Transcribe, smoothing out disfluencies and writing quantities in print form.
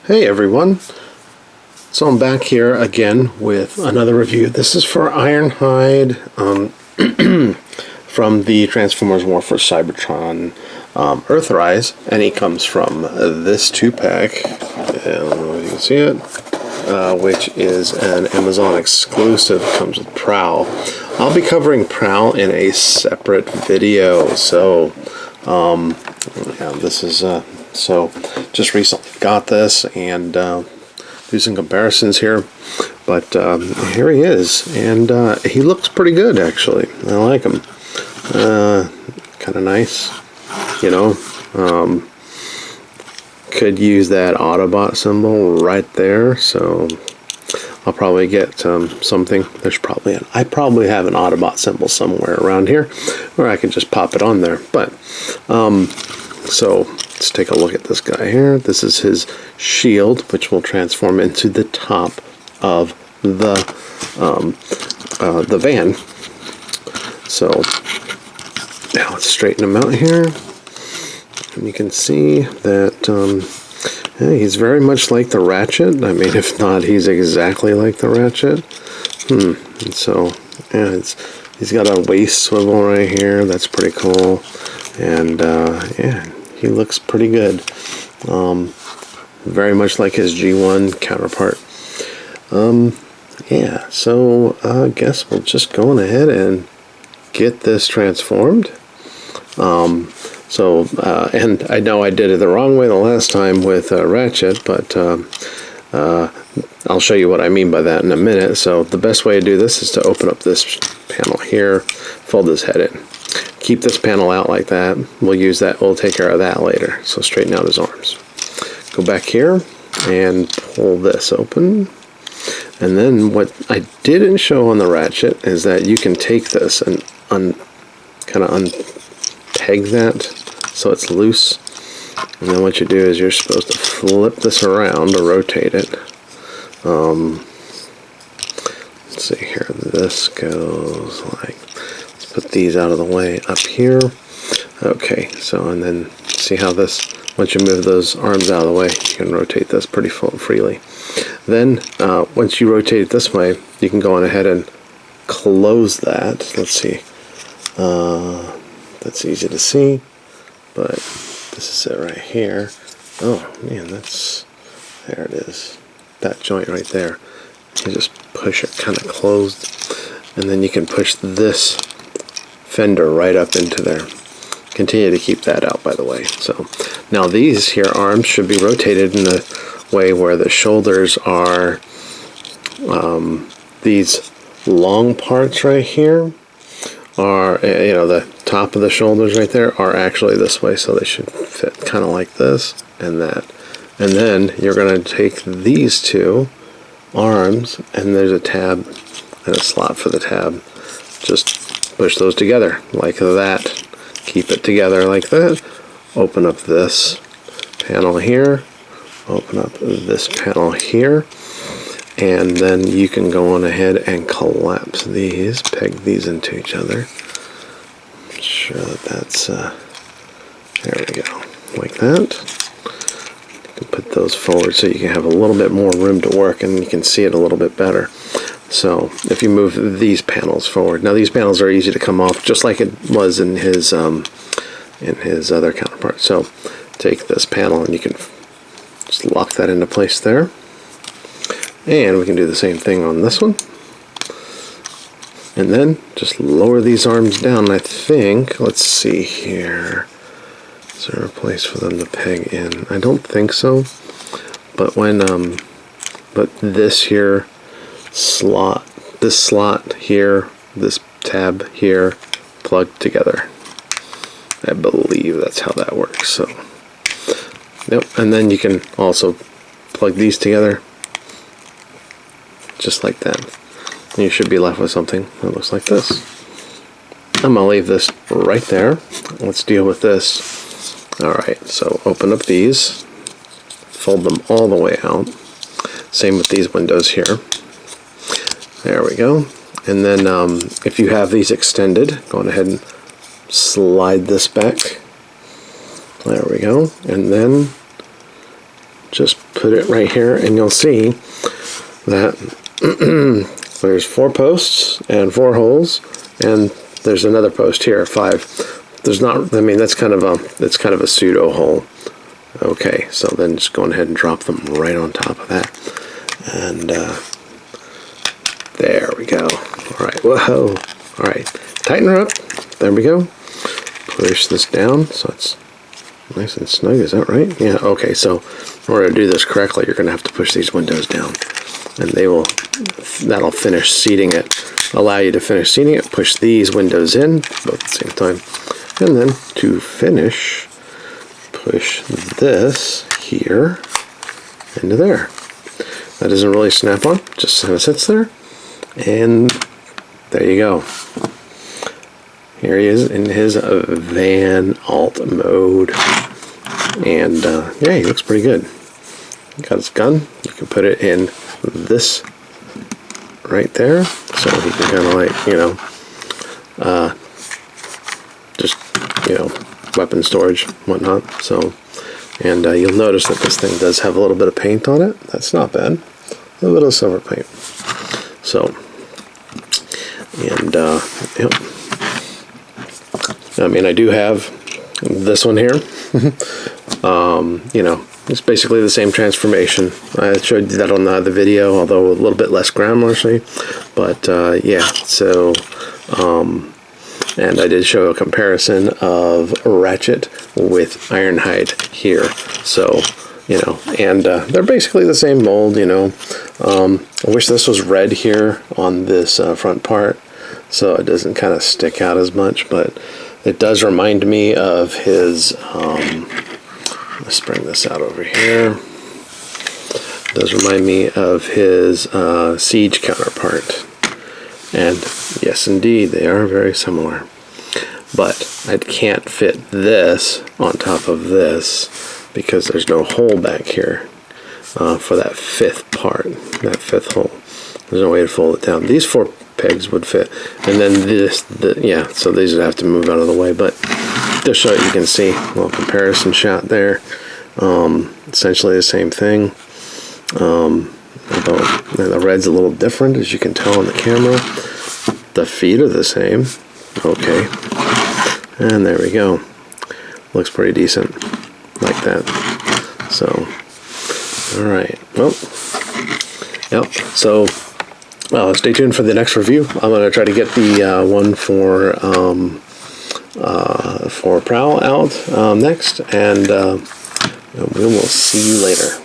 Hey everyone, so I'm back here again with another review. This is for Ironhide from the Transformers War for Cybertron Earthrise, and he comes from this 2-pack, I don't know if you can see it, which is an Amazon exclusive. Comes with Prowl. I'll be covering Prowl in a separate video, so yeah, this is so just recently got this and do some comparisons here, but here he is, and he looks pretty good actually. I like him. Kind of nice, you know. Could use that Autobot symbol right there, so I'll probably get something. There's probably I probably have an Autobot symbol somewhere around here, or I could just pop it on there. But so let's take a look at this guy here. This is his shield, which will transform into the top of the van. So now let's straighten him out here, and you can see that yeah, he's very much like the Ratchet. I mean, if not, he's exactly like the Ratchet. And so yeah, he's got a waist swivel right here. That's pretty cool. And yeah, he looks pretty good. Very much like his G1 counterpart. Yeah, so I guess we'll just go on ahead and get this transformed. And I know I did it the wrong way the last time with Ratchet, but I'll show you what I mean by that in a minute. So the best way to do this is to open up this panel here, fold his head in. Keep this panel out like that. We'll use that. We'll take care of that later. So straighten out his arms. Go back here and pull this open. And then what I didn't show on the Ratchet is that you can take this and kind of unpeg that so it's loose. And then what you do is you're supposed to flip this around or rotate it. Let's see here. This goes like, let's put these out of the way up here. Okay, so and then see how this, once you move those arms out of the way, you can rotate this pretty freely. Then once you rotate it this way, you can go on ahead and close that. Let's see. That's easy to see, but this is it right here. Oh man, there it is. That joint right there. You just push it kind of closed, and then you can push this fender right up into there. Continue to keep that out, by the way. So now these here arms should be rotated in a way where the shoulders are these long parts right here are, you know, the top of the shoulders right there are actually this way, so they should fit kind of like this and that. And then you're going to take these two arms, and there's a tab and a slot for the tab. Just push those together like that. Keep it together like that. Open up this panel here. Open up this panel here. And then you can go on ahead and collapse these, peg these into each other. Make sure that that's, there we go, like that. You can put those forward so you can have a little bit more room to work and you can see it a little bit better. So if you move these panels forward, now these panels are easy to come off just like it was in his other counterpart. So take this panel and you can just lock that into place there. And we can do the same thing on this one. And then just lower these arms down. I think, let's see here. Is there a place for them to peg in? I don't think so. But when, but this here slot, this slot here, this tab here, plugged together. I believe that's how that works. So, yep. And then you can also plug these together. Just like that. And you should be left with something that looks like this. I'm going to leave this right there. Let's deal with this. Alright, so open up these. Fold them all the way out. Same with these windows here. There we go. And then if you have these extended, go on ahead and slide this back. There we go. And then just put it right here, and you'll see that there's 4 posts and 4 holes, and there's another post here, 5. There's not, I mean, that's kind of a pseudo hole. Okay, so then just go ahead and drop them right on top of that, and there we go. All right, whoa. All right, tighten her up. There we go. Push this down so it's nice and snug. Is that right? Yeah. Okay. So in order to do this correctly, you're going to have to push these windows down, and that'll finish seating it. Allow you to finish seating it. Push these windows in both at the same time, and then to finish, push this here into there. That doesn't really snap on. Just kind of sits there, and there you go. Here he is in his Van Alt mode, and yeah, he looks pretty good. Got his gun. You can put it in this right there, so he can kind of like, you know, just, you know, weapon storage, whatnot. So, and you'll notice that this thing does have a little bit of paint on it. That's not bad. A little bit of silver paint. So, and yep. I mean, I do have this one here. You know, it's basically the same transformation. I showed you that on the other video, although a little bit less glamorously. But yeah, so, and I did show a comparison of Ratchet with Ironhide here. So, you know, and they're basically the same mold, you know. I wish this was red here on this front part, so it doesn't kind of stick out as much, but it does remind me of his, let's bring this out over here. It does remind me of his Siege counterpart. And yes, indeed, they are very similar. But I can't fit this on top of this because there's no hole back here for that 5th part, that 5th hole. There's no way to fold it down. These 4 pegs would fit, and then this, yeah, so these would have to move out of the way, but just so you can see a little comparison shot there. Essentially the same thing, although the red's a little different, as you can tell on the camera. The feet are the same. Okay, and there we go. Looks pretty decent like that. So, all right, well, yep, so stay tuned for the next review. I'm going to try to get the one for Prowl out next, and we will see you later.